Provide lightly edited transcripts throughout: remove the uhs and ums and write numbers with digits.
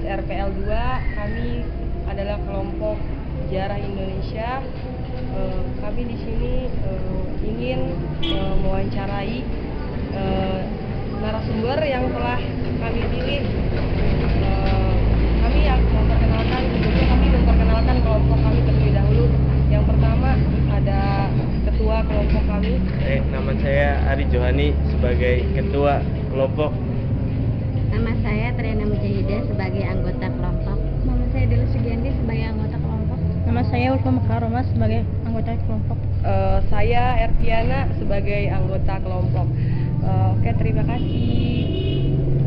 RPL 2, kami adalah kelompok Sejarah Indonesia. Kami di sini ingin mewawancarai narasumber yang telah kami pilih. Kami memperkenalkan kelompok kami terlebih dahulu. Yang pertama ada ketua kelompok kami. Nama saya Ari Johani sebagai ketua kelompok. Nama saya Triana Mujahidah sebagai anggota kelompok. Nama saya Dela Sugiandi sebagai anggota kelompok. Nama saya Ulfa Makaroma sebagai anggota kelompok. Saya Erviana sebagai anggota kelompok. Oke, terima kasih.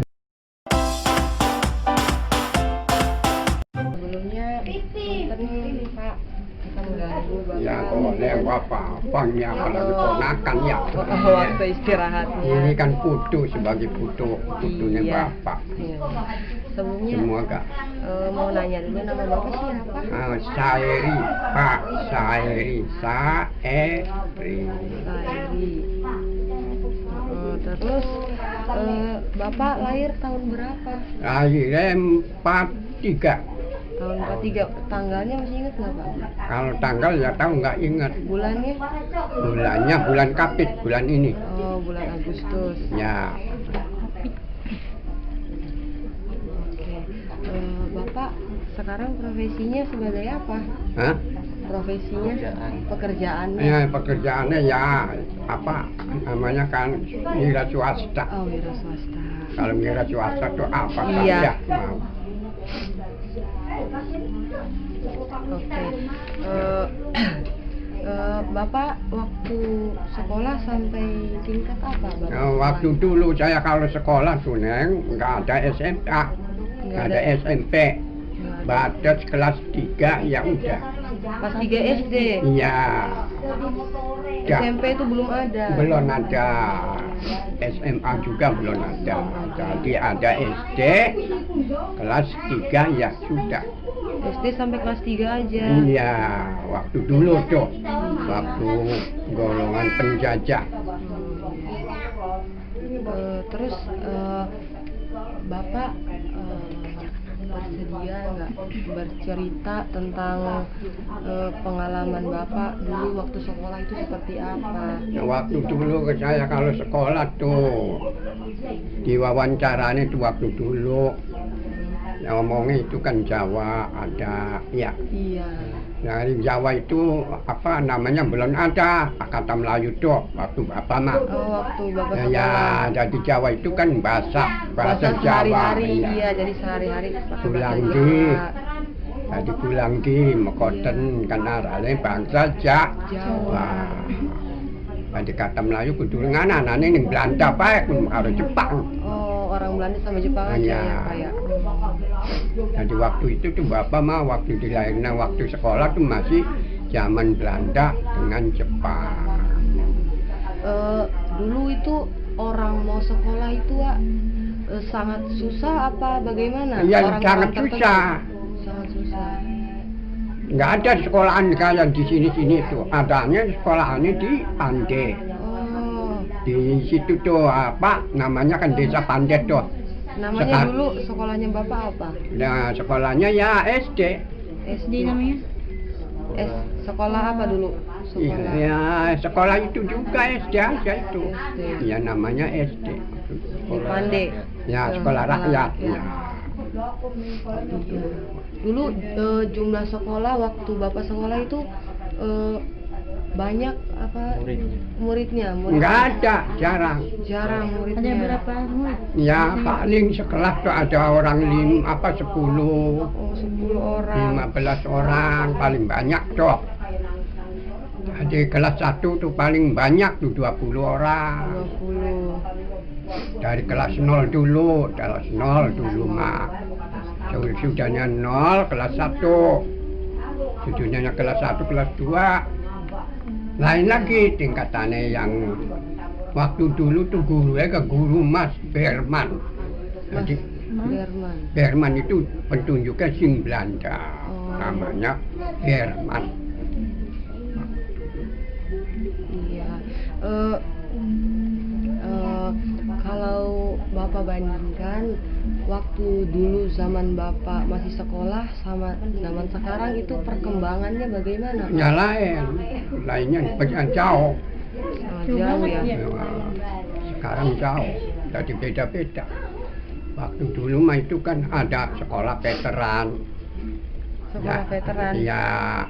Sebelumnya, punten Pak, kita mengganggu Bapak. Ya boleh apa-apanya, apalagi ponakan ya. Waktu istirahatnya. Ini kan putu sebagai putunya Iya. Bapak. Iya. Sebelumnya Semua kak. mau nanya dulu, nama Bapak siapa? Saeri, Pak Saeri, Saeri. Saeri. Terus Bapak lahir tahun berapa? Lahirnya 43. Tahun 43. Tanggalnya masih ingat nggak Pak? Kalau tanggal ya tahu nggak ingat. Bulannya? Bulannya bulan Kapit, bulan ini. Oh, bulan Agustus. Ya. Oke. Bapak sekarang profesinya sebagai apa? Hah? Profesinya? Pekerjaannya? Ya pekerjaannya ya apa namanya kan wira swasta. Oh, wira swasta. Kalau wira swasta tuh apa Iya. saja mau. Oke. Bapak waktu sekolah sampai tingkat apa Bapak? Waktu dulu saya kalau sekolah tuh Neng nggak ada SMA, nggak ada SMP. Batas kelas 3 ya udah. Pas 3 SD? Iya. Ya, SMP itu belum ada? belum ada. SMA juga belum ada. Jadi ada SD kelas 3 ya sudah. SD sampai kelas 3 aja? Iya, waktu dulu tuh. Waktu golongan penjajah. Terus Bapak bersedia nggak bercerita tentang pengalaman Bapak dulu waktu sekolah itu seperti apa? Waktu dulu saya kalau sekolah tuh diwawancaranya tuh waktu dulu ngomongnya itu kan Jawa ada ya. Iya. Dari Jawa itu apa namanya belum ada kata Melayu tuh waktu Bapak mah. Oh, waktu Bapak sekolah. Ya, jadi Jawa itu kan bahasa Jawa. sehari-hari, Ya. iya, jadi sehari-hari pakai bahasa Pulang Jawa. di, jadi pulang di Mekoten kan arahnya bangsa Jawa. Jadi kata Melayu kudu nganane ning Belanda bae kudu karo Jepang. Oh, orang Belanda sama Jepang aja Iya. ya Pak ya. Jadi waktu itu tuh Bapak mah waktu dilahirnya waktu sekolah tuh masih zaman Belanda dengan Jepang. Dulu itu orang mau sekolah itu Wak, sangat susah apa bagaimana? Iya, Orang-orang sangat tertentu? susah. Sangat susah. Nggak ada sekolahan kayak di sini-sini tuh. Adanya sekolahannya di Pande. Oh, Di situ tuh apa namanya kan desa Pande tuh. namanya dulu sekolahnya Bapak apa? Nah sekolahnya ya SD. SD namanya? Sekolah apa dulu? Sekolah. Ya sekolah itu juga SD aja itu. SD. Ya namanya SD. Di Pande. Ya sekolah rakyat. Ya. Dulu jumlah sekolah waktu Bapak sekolah itu banyak apa muridnya? Nggak ada, jarang. Jarang Ada muridnya. berapa murid? Ya paling sekelas tuh ada orang 10, Oh, 10 orang. 15 orang paling banyak tuh. Jadi kelas 1 tuh paling banyak tuh 20 orang. 20. Dari kelas 0 dulu, kelas 0 dulu mah. Sudahnya 0, kelas 1. Sudahnya kelas 1, kelas 2. Lain lagi tingkatannya yang waktu dulu tuh gurunya ke guru Mas Berman. Jadi Berman. Berman itu pentunjuknya sing Belanda. Oh. Namanya Berman. Iya. Kalau Bapak bandingkan waktu dulu zaman Bapak masih sekolah sama zaman sekarang itu perkembangannya bagaimana, Pak? Ya lainnya jauh. Jauh ya. Sekarang jauh, jadi beda-beda. Waktu dulu mah itu kan ada sekolah veteran. Sekolah veteran. Ya,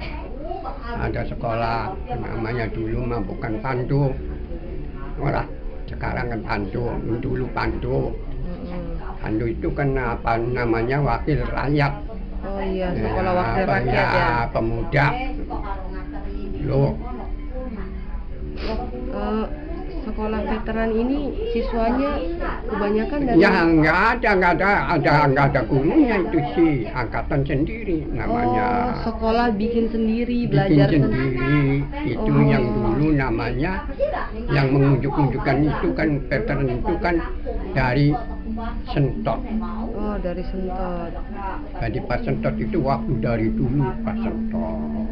ada sekolah namanya dulu mah bukan Pandu. Malah sekarang kan Pandu, dulu Pandu. Pandu itu kan apa namanya wakil rakyat. Oh iya, sekolah wakil rakyat ya. Pemuda. Loh. Sekolah veteran ini siswanya kebanyakan dari Ya nggak ada gurunya, itu sih angkatan sendiri namanya. Sekolah bikin sendiri, Bikin belajar sendiri. Itu Oh. yang dulu namanya, yang mengunjuk-unjukkan itu kan veteran itu kan dari Sentot. Oh, dari Sentot. Jadi Pak Sentot itu waktu dari dulu Pak Sentot.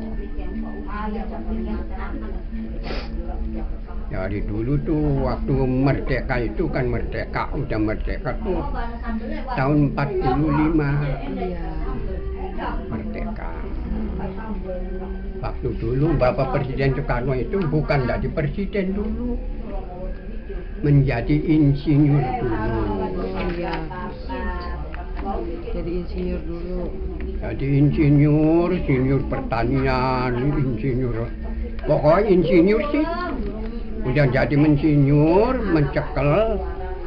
Dari dulu tuh waktu merdeka itu kan udah merdeka tuh tahun 45 Iya. merdeka. Waktu dulu Bapak Presiden Soekarno itu bukan jadi presiden dulu, menjadi insinyur dulu. Oh iya. Jadi insinyur dulu. Jadi insinyur pertanian, pokoknya insinyur sih. Udah jadi insinyur, mencekel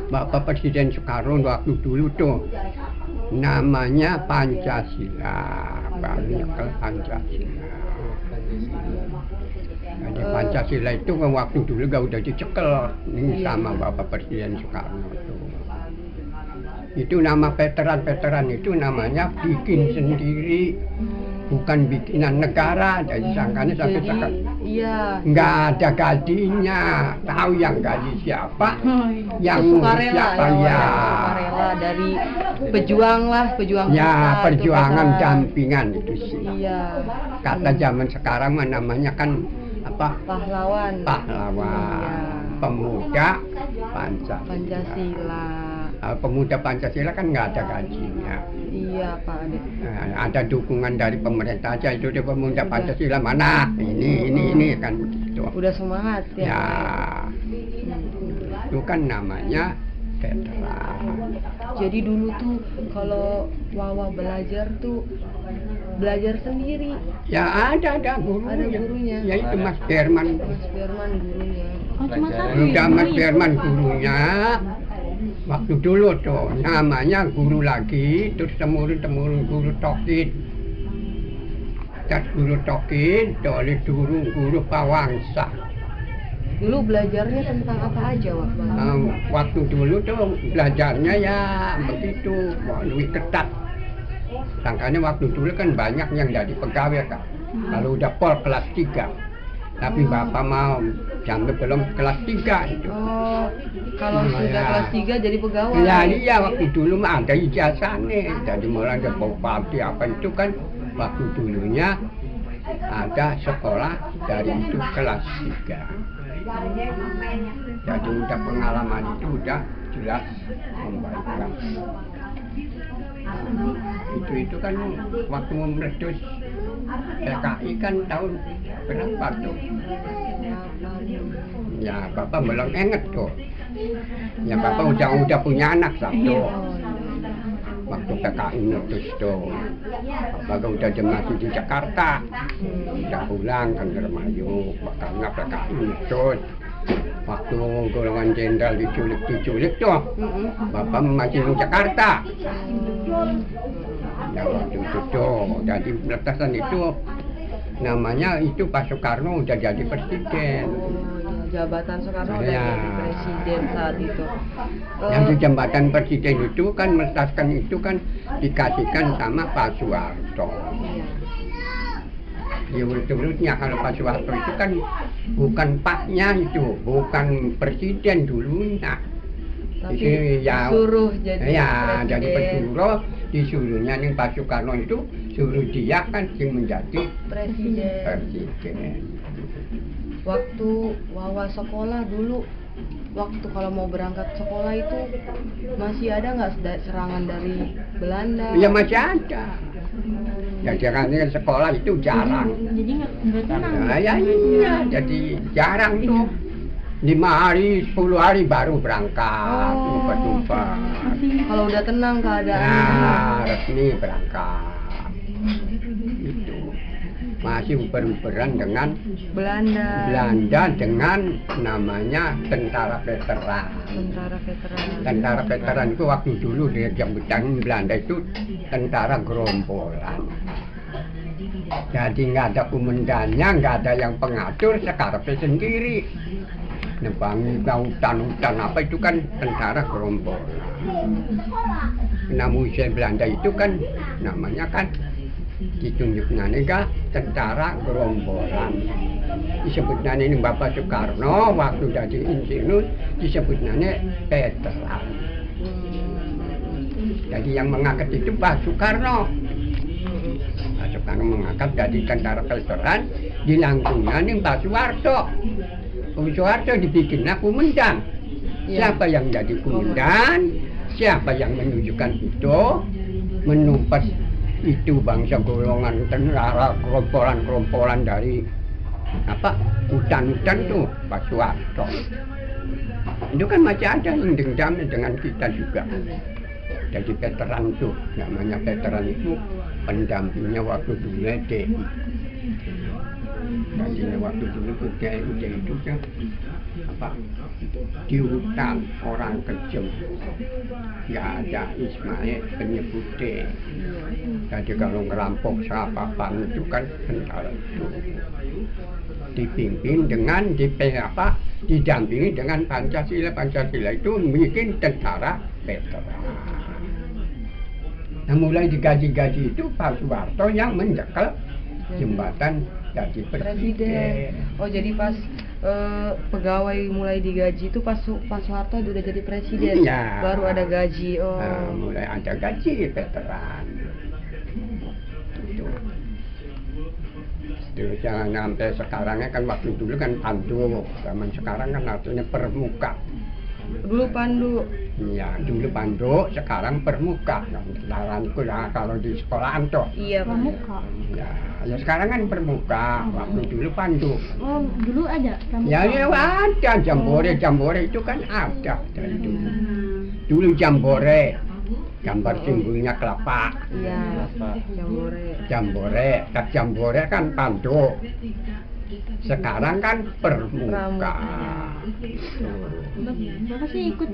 Bapak Presiden Soekarno waktu dulu tuh. Namanya Pancasila, mencekel Pancasila. Jadi Pancasila itu kan waktu dulu gak udah dicekel ini sama Bapak Presiden Soekarno tuh. Itu nama veteran itu namanya bikin sendiri, bukan bikinan negara. Jadi sangkanya sampai sekarang Iya. nggak ada gajinya. Tahu yang gaji siapa? Yang Sukarela siapa ya. ya? Sukarela dari pejuang Ya, besar itu perjuangan besar. dampingan itu sih. Iya. Kata zaman sekarang mah namanya kan apa? Pahlawan. Pahlawan, Iya. pemuda Pancasila. Pancasila. Pemuda Pancasila kan nggak ada gajinya. Iya, Pak Ade. Nah, ada dukungan dari pemerintah aja, itu dia pemuda Pancasila mana? Ini kan begitu. Udah semangat ya. Ya, Hmm. itu kan namanya veteran. Jadi dulu tuh kalau Wawa belajar tuh belajar sendiri. Ya ada gurunya. Ada gurunya. Ya itu Mas Berman. Mas Firman gurunya. Oh, cuma satu Udah ya? Mas Berman gurunya. Waktu dulu tuh namanya guru lagi, terus temurun guru Tokid. Guru Tokid, oleh guru Pawangsa. Dulu belajarnya tentang apa aja, Wak? Waktu dulu tuh belajarnya ya begitu, lebih ketat. Sangkanya waktu dulu kan banyak yang jadi pegawai kan. Kalau udah pol kelas 3. Tapi Bapak mau sampai belum kelas 3 itu. Oh, kalau Ya. sudah kelas 3 jadi pegawai. Ya iya, waktu dulu mah ada ijazahnya. Jadi mulai ada bupati apa itu kan waktu dulunya ada sekolah dari itu kelas 3. Jadi udah pengalaman itu udah jelas membaikkan. Itu kan waktu meletus PKI kan tahun berapa tuh? Ya Bapak belum inget tuh. Ya Bapak udah punya anak satu. Waktu PKI meletus tuh, Bapak udah masih di Jakarta. Udah pulang kan ke Remayu, karena PKI meletus. Waktu golongan jenderal diculik tuh, Bapak masih di Jakarta. Ya waktu itu tuh, jadi peletasan itu namanya itu Pak Soekarno udah jadi presiden. Jabatan Soekarno udah Ya. jadi presiden saat itu. Yang di jabatan presiden itu kan meletakkan itu kan dikasihkan sama Pak Soeharto. Ya urut-urutnya kalau Pak Soeharto itu kan bukan paknya itu, bukan presiden dulunya. Tapi Ya, disuruh jadi ya, presiden. jadi pesuruh, disuruhnya nih Pak Soekarno itu suruh dia kan yang menjadi presiden. presiden. Waktu Wawa sekolah dulu waktu kalau mau berangkat sekolah itu masih ada nggak serangan dari Belanda? Ya masih ada. Ya jangan kan sekolah itu jarang. Jadi nggak tenang. Nah, ya iya, jadi jarang tuh. 5 hari, 10 hari baru berangkat, tumpah-tumpah. Kalau udah tenang keadaannya. Nah, resmi berangkat. Itu masih uber-uberan dengan Belanda dengan namanya tentara veteran. Tentara veteran itu waktu dulu dia jemputan Belanda itu tentara gerombolan. Jadi nggak ada komandannya, nggak ada yang pengatur, sekarang sendiri. Nebangi hutan-hutan apa itu kan tentara gerombolan. Nah musuh Belanda itu kan namanya kan ditunjuknya kan tentara gerombolan. Disebutnya ini Bapak Soekarno waktu jadi insinyur disebutnya veteran. Jadi yang mengangkat itu Pak Soekarno. Pak Soekarno mengangkat jadi tentara veteran, dilangkungnya nih Pak Soeharto. Pak Soeharto dibikinnya komandan. Siapa yang jadi komandan? Siapa yang menunjukkan itu? Menumpas itu bangsa golongan tentara gerombolan dari apa hutan-hutan tuh Pak Soeharto. Itu kan masih ada yang dendam dengan kita juga. Jadi veteran tuh, namanya veteran itu pendampingnya waktu dulu DI. Jadi waktu dulu tuh DI itu kan apa di hutan orang kecil, nggak ada Ismail penyebut D. Jadi kalau ngerampok sapapan itu kan tentara itu dipimpin dengan didampingi dengan Pancasila itu bikin tentara veteran. Nah mulai digaji-gaji itu Pak Soeharto yang menjekel jembatan jadi presiden. Oh jadi pas pegawai mulai digaji itu pas Soeharto udah jadi presiden, ya. Baru ada gaji. Oh. Nah, mulai ada gaji veteran. Itu. Terus jangan sampai sekarangnya kan waktu dulu kan pandu, zaman sekarang kan artinya permuka. Dulu pandu. Ya, dulu pandu, sekarang permuka. Nah, kalau di sekolahan toh. Iya, Pramuka. Ya sekarang kan permuka, waktu dulu pandu. Oh, dulu ada pramuka. Ya ada jambore itu kan ada dari dulu. Dulu jambore, gambar simbolnya kelapa. Iya, Jambore kan pandu. Sekarang kan permuka. Bapak sih ikut.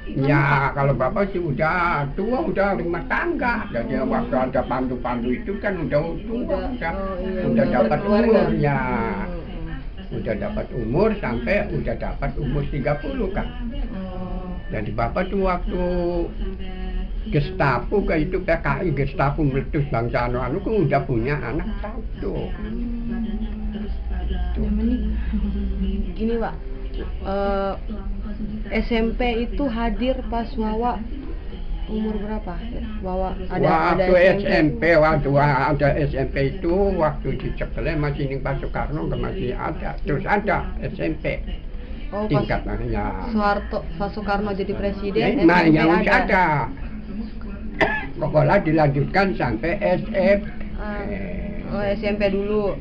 Ya kalau Bapak sih udah tua, udah rumah tangga. Jadi waktu ada pandu-pandu itu kan udah dapat umur ya. Udah dapat umur sampai udah dapat umur 30 kan. Jadi Bapak tuh waktu Gestapo ke itu PKI Gestapo meletus bangsa anu kan udah punya anak satu. Gini Pak, SMP itu hadir pas Wawa umur berapa? Wawa ada SMP waktu ada SMP itu waktu dicekelnya masih ini Pak Soekarno masih ada, terus ada SMP. Oh, tingkatannya. Pak Soekarno jadi presiden, Nah, SMP yang ada. Pokoknya dilanjutkan sampai SMP. Oh, SMP dulu.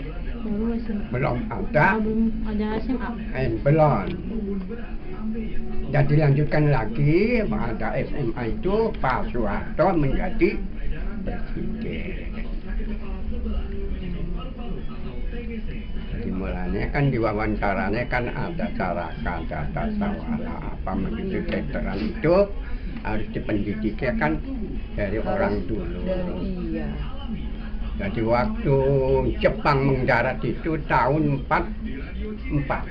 Belum ada. Belum ada SMA. Belum. Dan dilanjutkan lagi pada SMA itu Pak Soeharto menjadi presiden. Dimulainya kan diwawancaranya kan ada cara kata sawala apa menjadi veteran itu harus dipendidiknya kan dari orang dulu. Iya. Jadi waktu Jepang mendarat itu tahun 44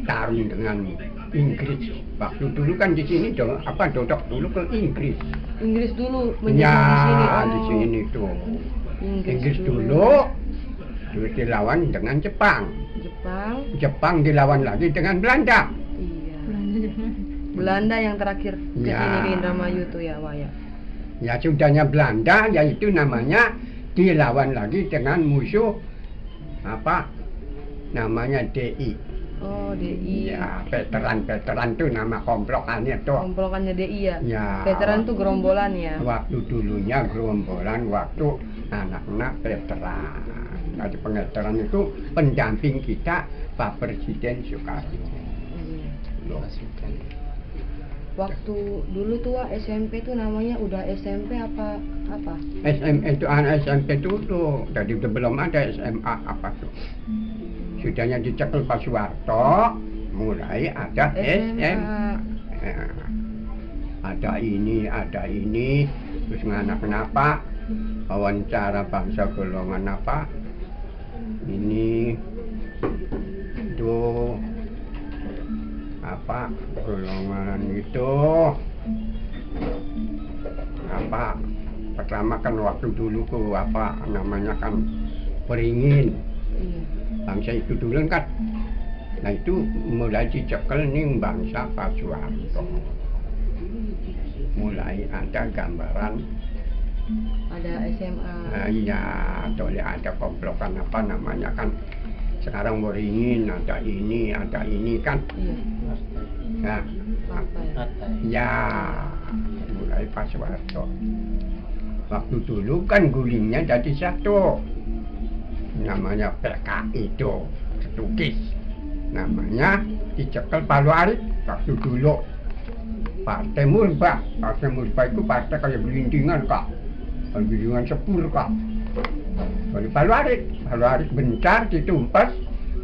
tarung dengan Inggris. Waktu dulu kan di sini dodok dulu ke Inggris. Inggris dulu Ya, di sini. di sini tuh. Inggris dulu terus dilawan dengan Jepang. Jepang dilawan lagi dengan Belanda. Iya. Belanda yang terakhir ke sini di Indramayu tuh ya, Pak ya. Ya sudahnya Belanda yaitu namanya dilawan lagi dengan musuh apa namanya DI. Oh, DI. Ya, veteran tuh nama komplokannya tuh. Komplokannya DI ya? Ya. Veteran tuh gerombolan ya? Waktu dulunya gerombolan, waktu anak-anak veteran. Jadi veteran itu pendamping kita Pak Presiden Soekarno. Loh. Waktu dulu tua SMP tuh namanya udah SMP apa? SMP itu anak SMP dulu, jadi udah belum ada SMA apa tuh. Sudahnya dicekel Pak Soeharto, mulai ada SMA. Ada ini, terus nganak kenapa? Wawancara bangsa golongan apa? Ini, itu, apa golongan itu? Apa? Pertama kan waktu dulu tuh apa namanya kan Beringin. Iya. Bangsa itu dulu kan. Nah itu mulai dicekel nih bangsa Pak Soeharto. Mulai ada gambaran. Ada SMA. Iya, boleh ada komplokan apa namanya kan. Sekarang Beringin ada ini kan. Iya. Nah, Apa ya? ya mulai Pak Soeharto. Waktu dulu kan gulingnya jadi satu. Namanya PKI itu, Tukis. Namanya dicekel Palu Arit waktu dulu. Partai Murba itu partai kayak belindingan kak. Belindingan sepur kak. Dari Palu Arit bencar ditumpas.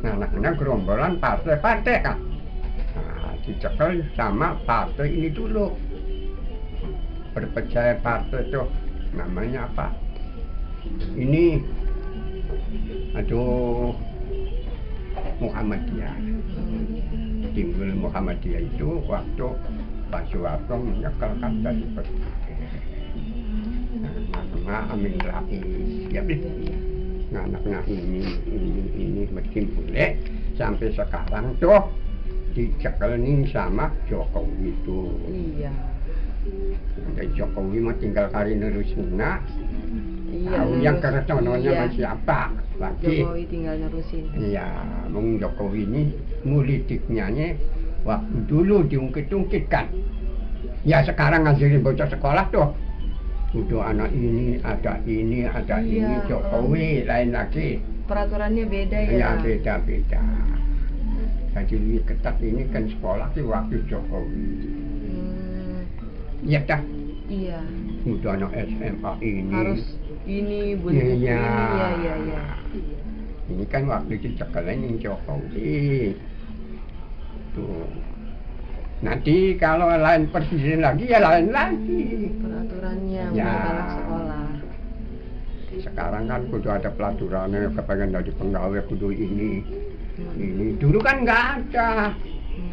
Nah, anak-anak gerombolan partai-partai kak. Nah, dicekel sama partai ini dulu. Berpercaya partai itu namanya apa? Ini aduh Muhammadiyah. Timbul Muhammadiyah itu waktu Pak Soeharto menyekelkan dari presiden. Nah, Amin Rais, ya anak-anak ini mesti boleh sampai sekarang tuh dicekelin sama Jokowi itu. Iya. Dari Jokowi mah tinggal kali nerusina. Iya. Tahu yang kerecononya Iya. masih apa lagi? Jokowi tinggal nerusin. Iya, Bung Jokowi ini politiknya waktu dulu diungkit-ungkit kan. Ya sekarang ngajarin bocah sekolah tuh. Udah anak ini, ada ini, Iya. Jokowi lain lagi. Peraturannya beda ya? Ya beda-beda. Jadi lebih ketat ini kan sekolah sih waktu Jokowi. Ya dah, Iya. udah anak SMA ini. Harus ini bunyi Iya. iya. Ini kan waktu dicekelin Jokowi. Tuh. Nanti kalau lain presiden lagi ya lain lagi. Peraturannya Ya. anak sekolah. Sekarang kan kudu ada pelaturannya, kepengen jadi pegawai kudu ini. Ini dulu kan nggak ada.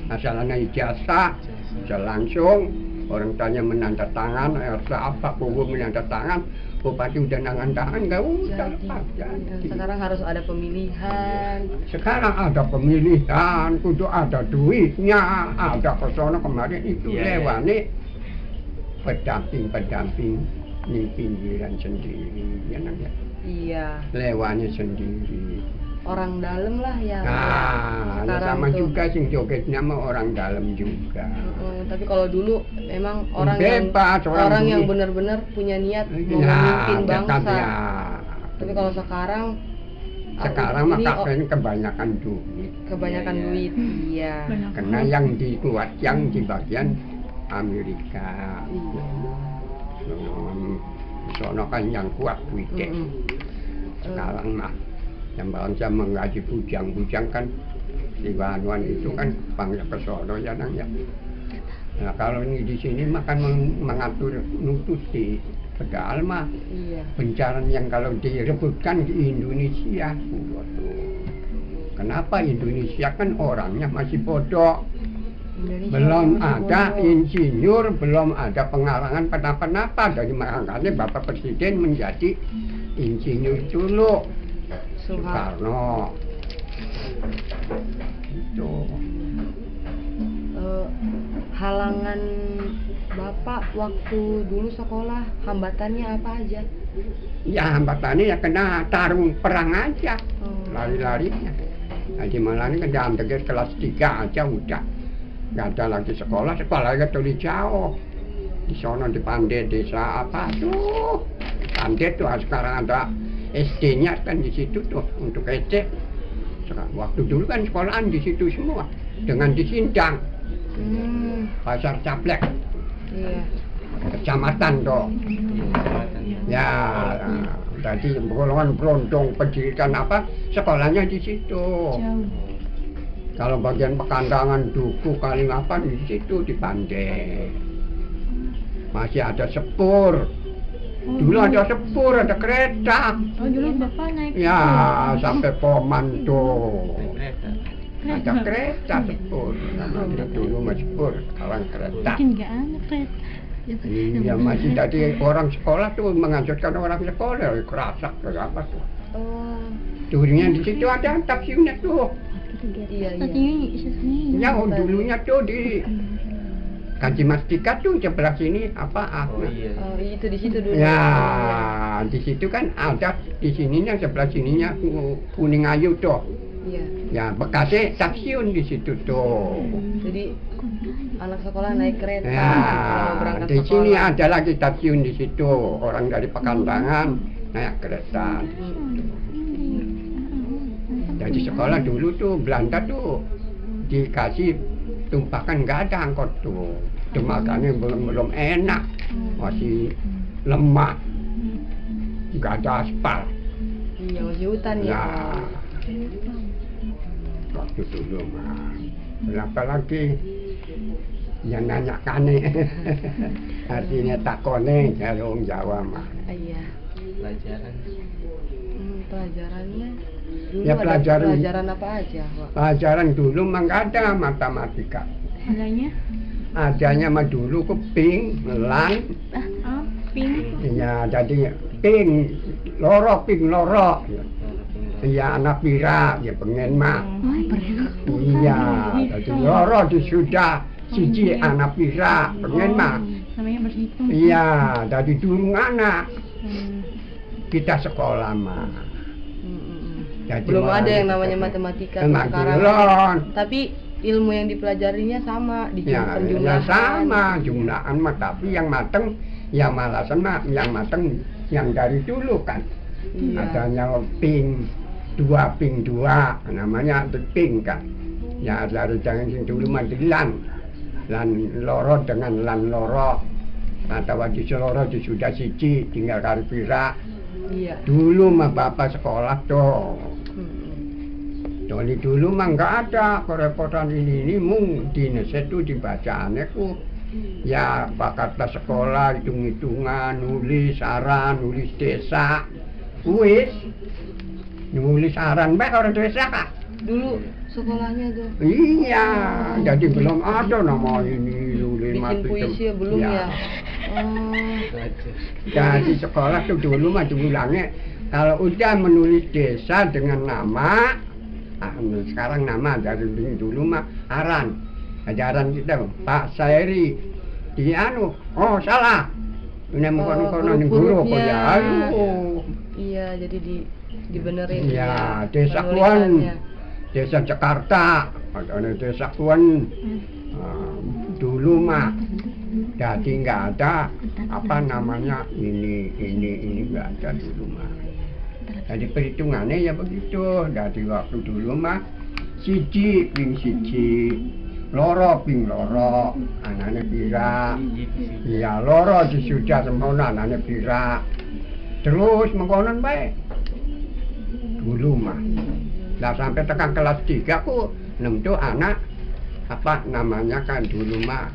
Asalnya ijazah, bisa langsung orang tanya menandatangan, apa kubu menandatangan, bupati udah nangan nggak usah lepas. Sekarang harus ada pemilihan. Sekarang ada pemilihan, kudu ada duitnya, ada kesono kemarin itu Iya, lewat nih pendamping di pinggiran sendiri, ya namanya. Iya. Lewatnya sendiri. Orang dalam lah ya. Nah, ya Sekarang sama tuh. juga sing jogetnya mah orang dalam juga. Tapi kalau dulu memang orang yang Bebas, orang yang duit. benar-benar punya niat mau Ya, memimpin tetap bangsa. ya. Tapi kalau sekarang mah ini kakeknya kebanyakan duit. kebanyakan Iya, iya. duit. Iya. Karena yang dikuat yang di bagian Amerika. Iya. Sono kan yang kuat duitnya. Sekarang mah yang bangsa menggaji bujang kan di Banuan itu kan bangsa kesono ya nang ya. Nah kalau ini di sini mah kan mengatur nutus di Tegal mah Iya. bencana yang kalau direbutkan di Indonesia. Waduh. Kenapa Indonesia kan orangnya masih bodoh. Indonesia Belum masih ada bodoh. insinyur, belum ada pengarangan kenapa-napa. Dari makanya Bapak Presiden menjadi insinyur dulu. Soekarno. Itu. Halangan Bapak waktu dulu sekolah, hambatannya apa aja? Ya hambatannya ya kena tarung perang aja. Oh. Lari-larinya. Jadi malah ini kan jam kelas 3 aja udah nggak ada lagi sekolahnya tuh jauh di sono di Pandai desa apa tuh Pandai tuh sekarang ada SD-nya kan di situ tuh untuk SD. Waktu dulu kan sekolahan di situ semua dengan di Sindang, Pasar Caplek, Iya. kecamatan tuh. Ya, tadi golongan Brondong pendidikan apa sekolahnya di situ. Kalau bagian Pekandangan, Duku, Kalimapan di situ di Pandai. Masih ada sepur. Dulu ada sepur, ada kereta. Oh, dulu Bapak naik Ya, sampai Poman tuh. Naik kereta. Ada kereta sepur. Namanya dulu masih sepur, sekarang kereta. Mungkin nggak ada kereta. Iya, masih tadi orang sekolah tuh mengajarkan orang sekolah, kerasak atau apa tuh. Oh, Dulunya di situ ada stasiunnya tuh. iya iya. Stasiunnya Ya, dulunya tuh di Kanci Mastika tuh sebelah sini apa Oh iya. Oh, itu di situ dulu. Ya, di situ kan ada di sininya sebelah sininya Kuning Ayu tuh. Iya. Ya, bekasnya stasiun di situ tuh. Jadi anak sekolah naik kereta Ya, kalau berangkat di sekolah. sini ada lagi stasiun di situ. Orang dari Pekandangan naik kereta. Jadi sekolah dulu tuh Belanda tuh dikasih tumpakan nggak ada angkot tuh. Itu makanya belum enak, masih lemah, nggak ada aspal. Iya, masih hutan ya. Ya, waktu dulu mah. Berapa lagi yang nanya kane, artinya takone kalau orang Jawa mah. Iya. Pelajaran. Pelajarannya dulu Ya, ada pelajaran. pelajaran apa aja, Pak? Pelajaran dulu mah nggak ada matematika. Halanya Adanya mah dulu ke ping, lan, pink. ya jadi ping, loro. Iya anak pira, ya pengen mah. Iya, jadi loro di sudah siji anak pira, pengen mah. Namanya berhitung. Iya, jadi durung anak kita sekolah mah. Jadi Belum malah ada yang kita namanya tuh- matematika Emang sekarang. belum. Tapi ilmu yang dipelajarinya sama, di Ya, ya penjumlahan. sama jumlahan mah, tapi yang mateng, yang malasan mah, yang mateng yang dari dulu kan. Iya. Adanya ping 2, namanya ping kan. Ya dari jangan sing dulu mah di lan loro dengan lan loro. Atau di loro di sudah siji tinggal kali pira. Iya. Dulu mah bapak sekolah tuh. Mm-mm. Dari dulu mah nggak ada kerepotan ini mung dinas itu dibacaannya ku ya bakatlah sekolah hitung-hitungan nulis aran nulis desa wis nulis aran baik orang desa kak Dulu sekolahnya tuh iya jadi belum ada nama ini nulis bikin mati puisi ya, belum ya? Oh, Belajar. jadi sekolah tuh dulu mah dibilangnya kalau udah menulis desa dengan nama sekarang nama dari dulu mah aran ajaran kita Pak Sairi di anu oh salah ini mengkono-kono nih guru kok ya aduh iya, jadi dibenerin ya ya, desa penulisannya. Kuan desa Jakarta ada desa Kuan dulu mah jadi nggak ada apa namanya ini nggak ada dulu mah. Jadi perhitungannya ya begitu. Dari waktu dulu mah siji ping siji, loro ping loro, anaknya pira. Iya loro sudah sempurna anaknya pira. Terus mengkonon baik. Dulu mah. Lah sampai tekan kelas 3 ku nemtu anak apa namanya kan dulu mah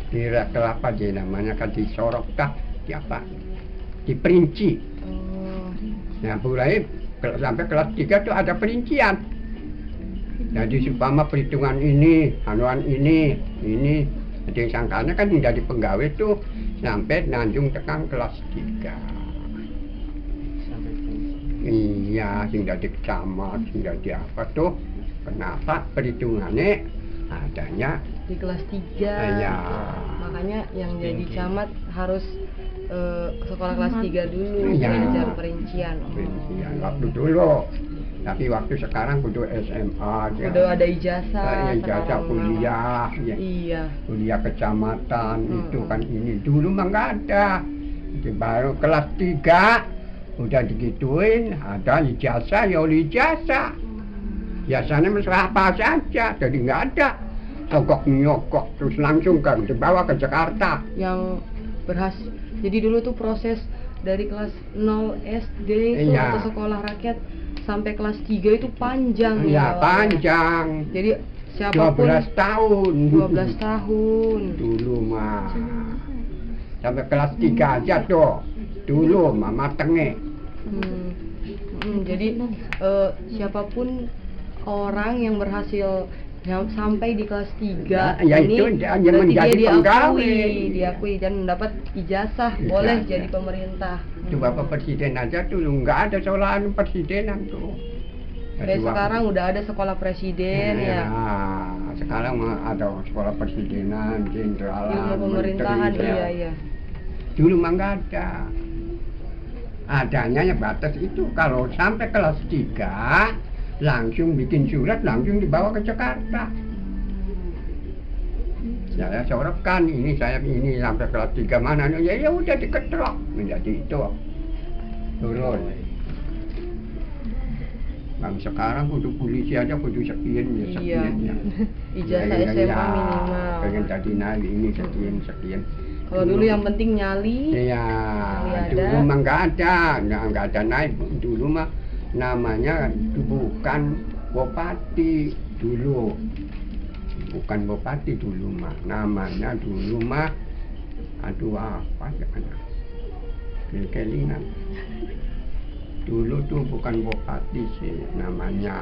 kira kelapa dia namanya kan disorok dah di apa diperinci. Oh, Nah, mulai sampai kelas 3 tuh ada perincian. Jadi supaya perhitungan ini, anuan ini. Jadi sangkanya kan menjadi pegawai tuh sampai nanjung tekan kelas 3. Sampai pensiun. Iya, sing jadi camat, sing jadi apa tuh? Kenapa perhitungannya adanya? di kelas 3. Iya. Makanya yang jadi Tinggi. camat harus sekolah kelas 3 dulu Iya. belajar perincian. Oh. Perincian waktu dulu. Tapi waktu sekarang kudu SMA ya. Udah ada ijazah Ijazah sekarang. kuliah ya. Iya. Kuliah kecamatan itu kan ini dulu mah nggak ada. Jadi baru kelas 3 udah digituin ada ijazah ya oleh ijazah. Biasanya masalah apa saja, jadi nggak ada sogok nyokok terus langsung kan dibawa ke Jakarta. Yang berhasil. Jadi dulu tuh proses dari kelas 0 SD itu Iya. atau sekolah rakyat sampai kelas 3 itu panjang Ya awalnya. panjang. Jadi siapapun 12 tahun. 12 tahun. Dulu mah. Sampai kelas 3 aja tuh. Dulu mah matengnya. Jadi siapapun orang yang berhasil sampai di kelas 3 Ya, ini itu dia berarti menjadi dia pegawai. diakui dan mendapat ijazah, boleh jadi pemerintah. Coba Bapak Presiden aja dulu nggak ada sekolahan presidenan tuh. Kayak sekarang udah ada sekolah presiden ya. Sekarang mah ada sekolah presidenan, jenderal, Ilmu pemerintahan menteri, iya iya. Dulu mah nggak ada. Adanya yang batas itu kalau sampai kelas 3 langsung bikin surat langsung dibawa ke Jakarta. Saya sorotkan ini saya ini sampai kelas 3 mana ya udah diketrok menjadi itu turun. Bang sekarang kudu polisi aja kudu sekian ya Iya. sekian ya. Ijazah Pengen SMA ya, minimal. pengen jadi naik ini sekian. Kalau dulu yang penting nyali. Iya, Nyali dulu ada. mah nggak ada naik. Dulu mah namanya bukan bupati dulu, bukan bupati dulu mah. Namanya dulu mah, aduh apa ya kan? Kelingan. Dulu tuh bukan bupati sih namanya.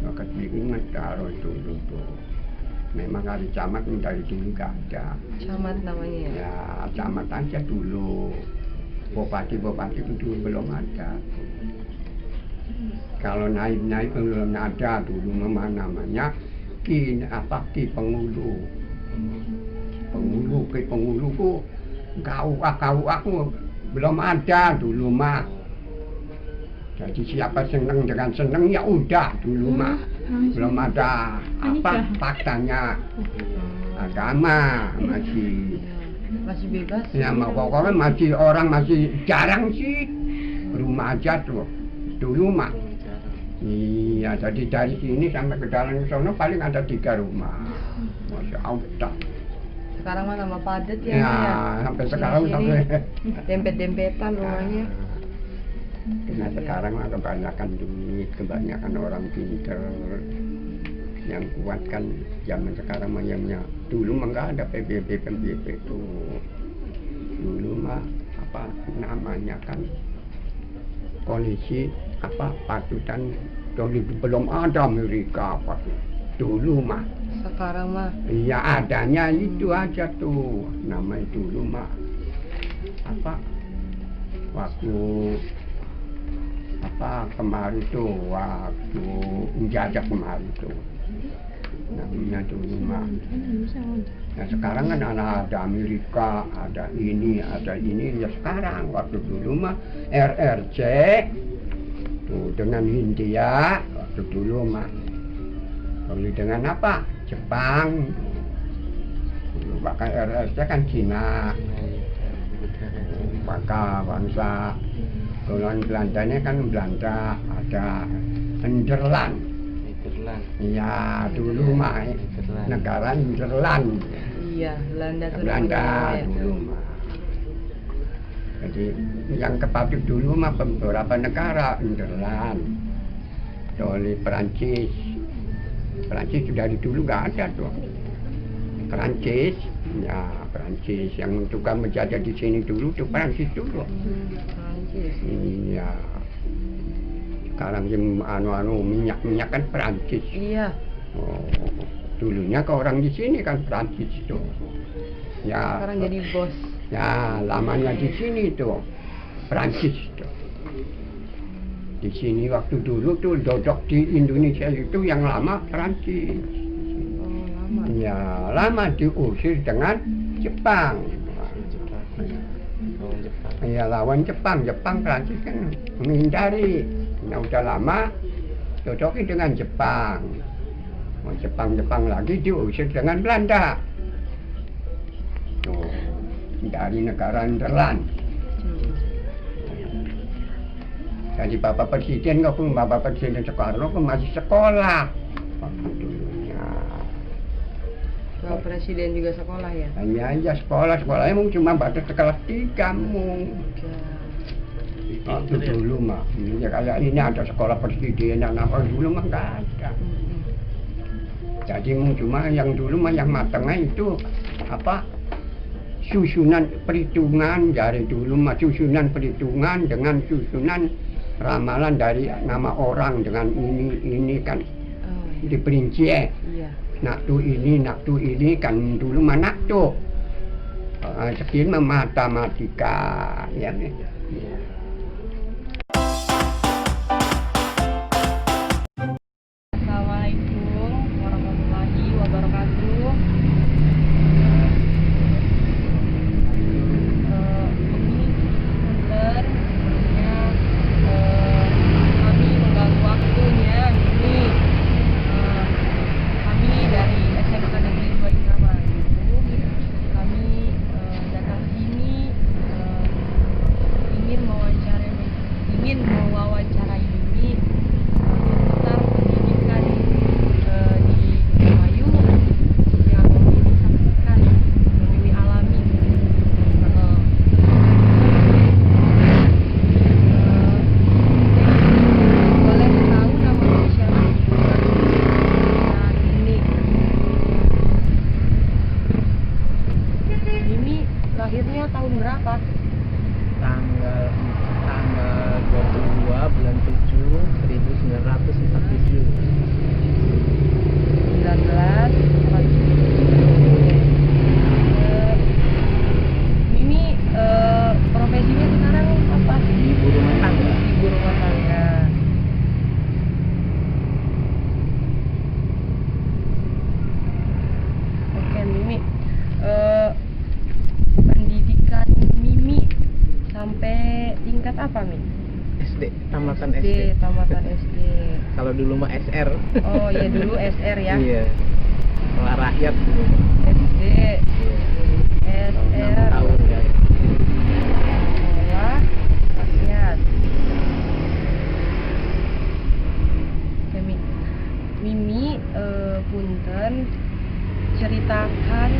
Bakat bikin taruh dulu tuh. Memang hari camat dari dulu gak ada. Camat namanya ya. Ya, camat aja dulu. Bupati-bupati itu dulu belum ada. Kalau naik-naik belum ada dulu memang namanya Ki Pengulu. Ki Pengulu ku kau aku belum ada dulu mah. Jadi siapa seneng dengan seneng ya udah dulu mah. Belum ada faktanya agama Masih bebas. ya pokoknya masih orang masih jarang sih rumah aja tuh dulu mah iya jadi dari sini sampai ke dalam sono paling ada 3 rumah masya Allah Sekarang mah nama padat ya. ya sampai sekarang sampai dempet-dempetan rumahnya. karena sekarang mah kebanyakan duit kebanyakan orang pinter yang kuat kan zaman sekarang mah yang dulu mah nggak ada PBB itu dulu mah apa namanya kan polisi apa pasukan dulu belum ada Amerika apa tuh dulu mah Sekarang mah iya adanya itu aja tuh namanya dulu mah apa waktu apa kemarin tuh waktu menjajah kemarin tuh namanya dulu mah. Nah sekarang kan ada Amerika, ada ini ya sekarang waktu dulu mah RRC tuh dengan India waktu dulu mah. Lalu dengan apa? Jepang. Dulu bahkan RRC kan Cina. Maka bangsa golongan Belandanya kan Belanda ada Nederland. Iya dulu mah negara Nederland. iya Belanda sudah Belanda punya, ya. dulu mah. Jadi yang kepabrik dulu mah beberapa negara Nederland. Dari Perancis. Perancis sudah dari dulu nggak ada tuh. Perancis, ya Perancis yang juga menjajah di sini dulu tuh Perancis dulu. Prancis. Iya. Sekarang yang minyak kan Perancis. Iya. Oh, dulunya ke orang di sini kan Perancis itu. Ya. Sekarang jadi bos. Ya, lamanya di sini tuh Perancis tuh. Di sini waktu dulu tuh dodok di Indonesia itu yang lama Perancis. Oh lama. Ya, lama diusir dengan Jepang. Ya lawan Jepang Prancis kan menghindari. Nah udah lama cocokin dengan Jepang. Mau Jepang lagi diusir dengan Belanda. Tuh, dari negara Nederland. Jadi Bapak Presiden Soekarno pun masih sekolah waktu dulunya. Bapak Presiden juga sekolah ya? Hanya sekolahnya mungkin cuma batas kelas 3 mungkin. Waktu dulu mah, ya kayak ini ada sekolah presiden dan apa dulu mah nggak ada. Jadi cuma yang dulu mah yang matengnya itu apa susunan perhitungan dari dulu mah susunan perhitungan dengan susunan ramalan dari nama orang dengan ini kan diperinci Iya. naktu ini kan dulu mah naktu sekian mah matematika ya. Assalamualaikum warahmatullahi wabarakatuh. Ini punten sebelumnya kami mengganggu waktunya ini kami dari SMK Negeri 2 Indramayu. Kami datang ke sini ingin mewawancarai ini seputar pendidikan di Indramayu yang Mimi saksikan, yang Mimi alami. Boleh tahu nama Mimi siapa saat ini? Mimi lahirnya tahun berapa? Tanggal 22 bulan 7 1947. 1947. Mimi profesinya sekarang apa? Ibu rumah tangga. Ibu rumah tangga. Oke Mimi, pendidikan Mimi sampai tingkat apa Mi? SD, tamatan SD. Tamatan SD. Kalau dulu mah SR. Oh iya dulu SR ya. Iya. Sekolah rakyat dulu. SD, Iya. Tahun 6 SR, tahun ya. sekolah rakyat. Oke, Mimi, punten ceritakan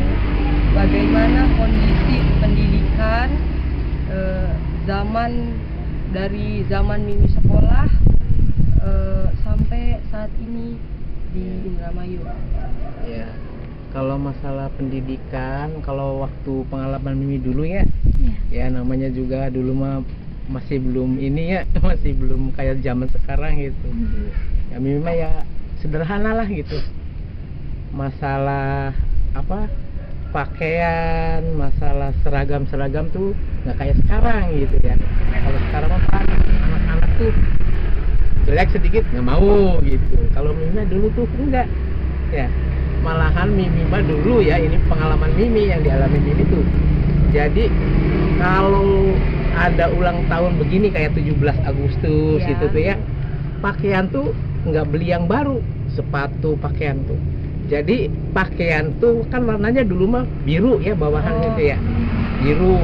bagaimana kondisi pendidikan dari zaman Mimi sekolah sampai saat ini di Indramayu. Ya, kalau masalah pendidikan, kalau waktu pengalaman Mimi dulu ya, ya namanya juga dulu mah masih belum ini ya, masih belum kayak zaman sekarang gitu. Ya Mimi mah ya sederhana lah gitu. Masalah apa? Pakaian, masalah seragam tuh nggak kayak sekarang gitu ya. Kalau sekarang mah anak-anak tuh jelek sedikit nggak mau gitu. Kalau Mimi dulu tuh enggak ya, malahan Mimi mah dulu ya, ini pengalaman Mimi yang dialami Mimi tuh. Jadi kalau ada ulang tahun begini kayak 17 Agustus Ya. gitu tuh ya, pakaian tuh nggak beli yang baru, sepatu pakaian tuh. Jadi pakaian tuh kan warnanya dulu mah biru ya bawahan gitu ya, biru,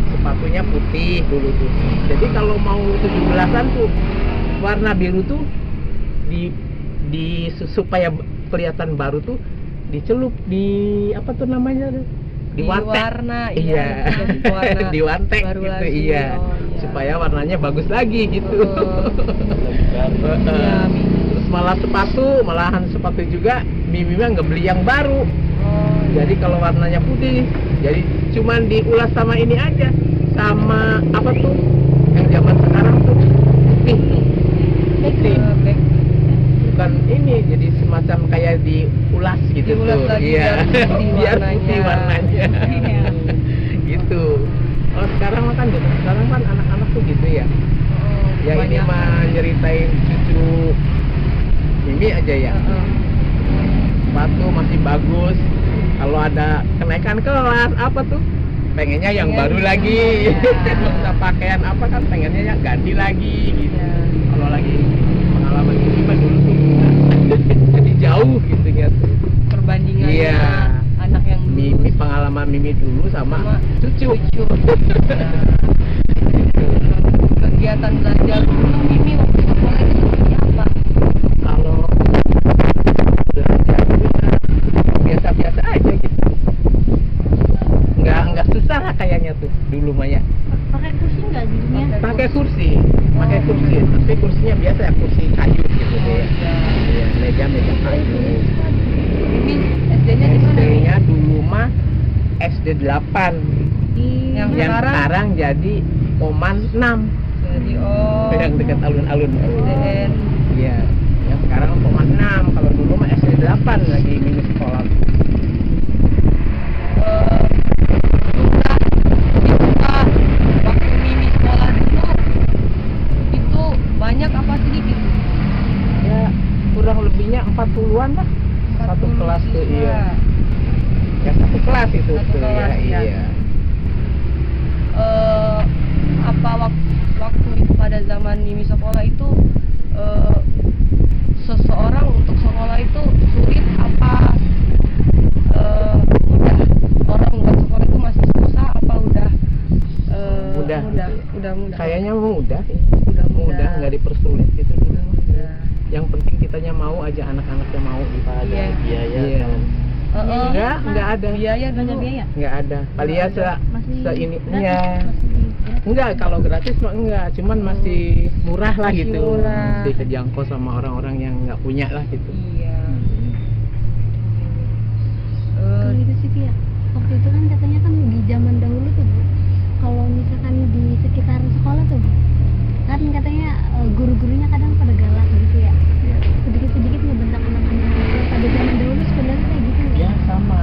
sepatunya putih dulu tuh. Jadi kalau mau 17-an tuh warna biru tuh di supaya kelihatan baru tuh dicelup di apa tuh namanya tuh? Di wantek. Warna, Iya. warna Di wantek baru gitu, lagi. iya. Oh, iya. Supaya warnanya bagus lagi gitu. Iya, Mi. Terus malahan sepatu juga Mimi mah nggak beli yang baru. Oh, Jadi kalau warnanya putih, jadi cuman diulas sama ini aja, sama apa tuh yang zaman sekarang tuh putih, back. bukan ini, jadi semacam kayak diulas gitu Diulas tuh, lagi iya, biar biar putih putih warnanya, Iya. gitu. Kalau sekarang mah kan, sekarang kan anak-anak tuh gitu ya. Oh, Ya ini banyak. mah nyeritain cucu Mimi aja ya. Sepatu masih bagus. Kalau ada kenaikan kelas apa tuh pengennya yang Pengen, baru lagi. Bisa pakaian apa kan pengennya yang ganti lagi gitu. Iya. Kalau lagi pengalaman ini mah dulu tuh jadi jauh gitu gitu. Perbandingannya Iya. anak yang dulu Mimi pengalaman Mimi dulu sama sama cucu. cucu. Ya. Kegiatan belajar dulu Mimi waktu sekolah itu seperti apa? Kalau belajar biasa-biasa aja gitu. Nggak susah lah kayaknya tuh dulu mah ya. Pakai kursi nggak dulunya? Pakai kursi, tapi kursinya biasa ya kursi kayu gitu deh ya. Iya, meja kayu. Mimi SD-nya di mana? SD-nya dulu mah SD 8. Yang Yang sekarang? sekarang jadi Oman 6. Jadi oh Yang dekat alun-alun. SDN. Iya. Yang sekarang Oman 6. Kalau dulu mah SD 8 lagi minggu sekolah. Jumlah siswa waktu Mimi sekolah dulu itu banyak apa sedikit? Ya, kurang lebihnya 40-an lah. Satu 40 kelas tuh siswa. iya. Ya satu kelas itu Satu tuh kelas, ya. iya. Apa waktu itu pada zaman Mimi sekolah itu seseorang untuk sekolah itu sulit apa udah orang buat sekolah itu masih susah apa udah Mudah gitu ya. udah mudah Kayaknya mudah sih. Mudah, Mudah, nggak dipersulit gitu dulu. Mudah. Yang penting kitanya mau aja, anak-anaknya mau gitu. Iya. Biaya. Iya. Nggak ada. biaya Nggak ada dulu. biaya? Nggak ada. Paling ya ini gratis, ya. masih Enggak, kalau gratis mah enggak, cuman masih murah lah Masih gitu. murah. Masih kejangkau sama orang-orang yang nggak punya lah gitu. Iya. Kalau itu sih Pia, waktu itu kan katanya kan di zaman dahulu tuh Bu, kalau misalkan di sekitar sekolah tuh Bu, kan katanya guru-gurunya kadang pada galak gitu ya, sedikit-sedikit ngebentak anak-anak. Pada zaman dahulu sebenarnya kayak gitu nggak? Ya sama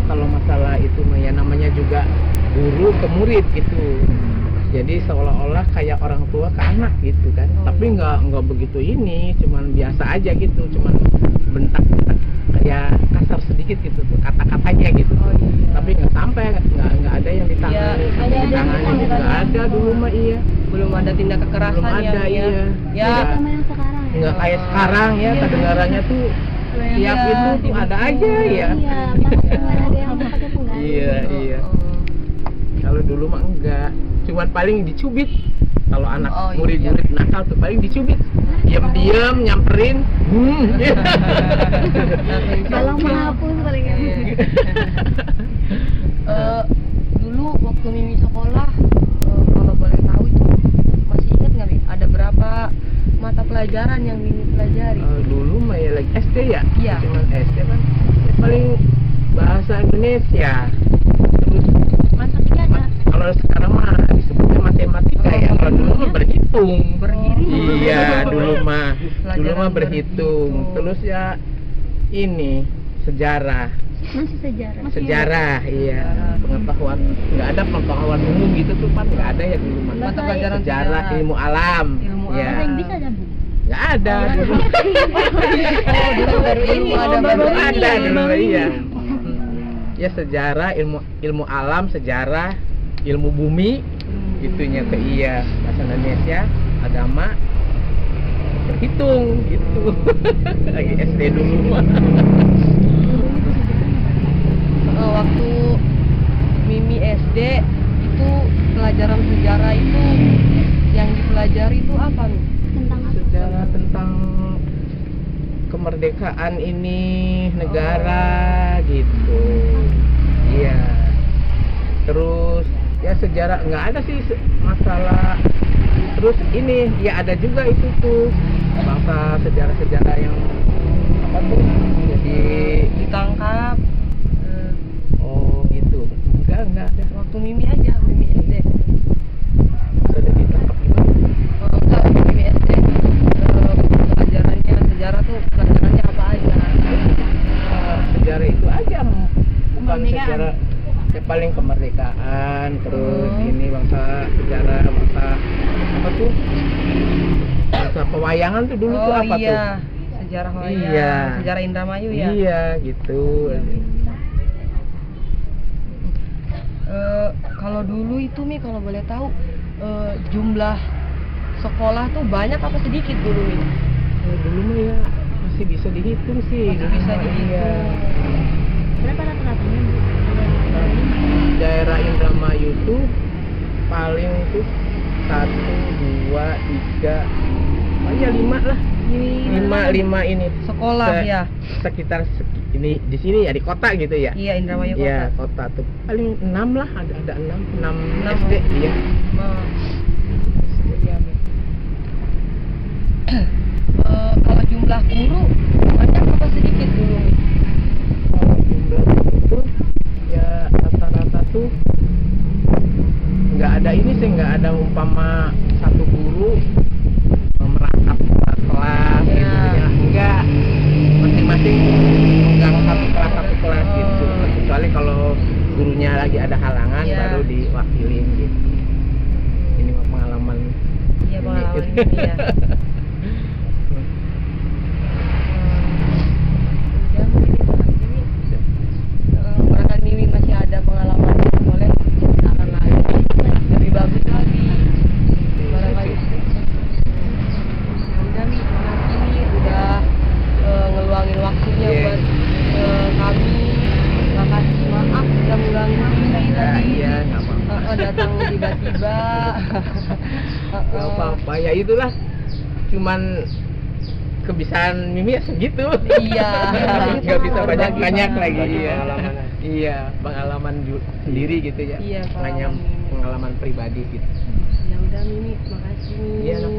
kalau masalah itu mah ya namanya juga guru ke murid gitu. Jadi seolah-olah kayak orang tua ke anak gitu kan. Tapi nggak begitu ini, cuman biasa aja gitu, cuman bentak-bentak kayak kasar sedikit gitu tuh, kata-katanya gitu. Oh, iya. Tapi nggak sampai nggak ada yang ditangani. Iya, Ditangani nggak ada dulu mah iya. Belum ada tindak kekerasan Belum ada, yang iya. ya Beda sama yang sekarang ya. Nggak kayak sekarang ya, kedengarannya tuh tiap Iya, itu tuh ada aja ya. Iya, bahkan nggak ada yang pakai pengganti. Iya. Kalau dulu mah enggak, cuman paling dicubit. Kalau anak Oh, iya. murid-murid nakal tuh paling dicubit. Diam-diam nyamperin. Kalau menghapus paling Iya. Dulu waktu Mimi sekolah, kalau boleh tahu itu masih ingat nggak Mimi? Ada berapa mata pelajaran yang Mimi pelajari? Dulu mah ya lagi SD ya. Iya. Cuman SD kan ya paling bahasa Indonesia. Terus Masaknya ada. kalau sekarang mah disebutnya matematika ya. Kalau dulu mah berhitung. Iya, dulu mah Pelajaran berhitung. Terus ya ini sejarah. masih sejarah. Sejarah, iya. Pengetahuan nggak ada pengetahuan umum gitu tuh Pan, nggak ada ya dulu mah. Mata pelajaran Sejarah, sejarah. ilmu alam. Ilmu ya. alam. Yang bisa ada Bu? Nggak ada dulu. Oh, dulu baru ilmu ada Baru ini. ada dulu iya. Ya sejarah, ilmu alam, sejarah, ilmu bumi, gitunya ke iya. Bahasa Indonesia, agama, berhitung gitu. Lagi SD dulu mah. Waktu Mimi SD itu pelajaran sejarah itu yang dipelajari itu apa nih? Tentang apa? Sejarah tentang kemerdekaan ini negara gitu. Iya. Terus ya sejarah nggak ada sih masalah. Terus ini ya ada juga itu tuh bangsa sejarah-sejarah yang apa tuh jadi Ditangkap. oh gitu. Enggak ada. Waktu Mimi aja, Mimi SD. Sudah ditangkap gimana? Enggak, Mimi SD. Pelajarannya sejarah tuh pelajarannya apa aja? Sejarah itu aja bukan Kemerdekaan. sejarah ya paling kemerdekaan terus ini bangsa sejarah bangsa apa tuh bangsa pewayangan tuh dulu tuh apa iya. tuh Sejarah wayang, Iya. sejarah Indramayu ya. iya gitu Kalau dulu itu Mi, kalau boleh tahu jumlah sekolah tuh banyak apa sedikit dulu Mi? Ya, dulu mah ya masih bisa dihitung sih. Masih bisa dihitung. Iya. Berapa rata-ratanya Bu? Di daerah Indramayu tuh paling tuh 1, 2, 3, oh ya 5 lah. Lima ini Sekolah ya. Sekitar ini di sini ya, di kota gitu ya. Iya, Indramayu kota. Iya, kota tuh paling 6 lah, ada 6 6 SD iya. Nah, iya, Mi. Kalau jumlah guru banyak apa sedikit dulu Mi? Kalau jumlah itu ya rata-rata tuh nggak ada ini sih, nggak ada umpama satu guru merangkap kelas gitu Ya. ya, enggak, masing-masing megang satu kelas gitu, kecuali kalau gurunya lagi ada halangan Ya. baru diwakilin gitu. Ini mah pengalaman. Iya, pengalaman ini ya. Udah mungkin itu aja Mi. Barangkali Mimi masih ada pengalaman yang boleh ceritakan lagi lebih bagus lagi. Barangkali. Ya udah Mi, makasih Mi udah ngeluangin waktunya Iya. buat kami. Makasih, maaf udah ngulangin Mimi tadi. Iya, nggak apa-apa. Datang tiba-tiba. Nggak apa-apa, ya itulah, cuman kebiasaan Mimi ya segitu. Iya. Nggak bisa Berbagi banyak lagi. pengalaman. Iya, iya, pengalaman sendiri gitu ya. Iya, Hanya pengalaman. pengalaman pribadi gitu. Ya udah Mimi, makasih Mimi. Iya, no.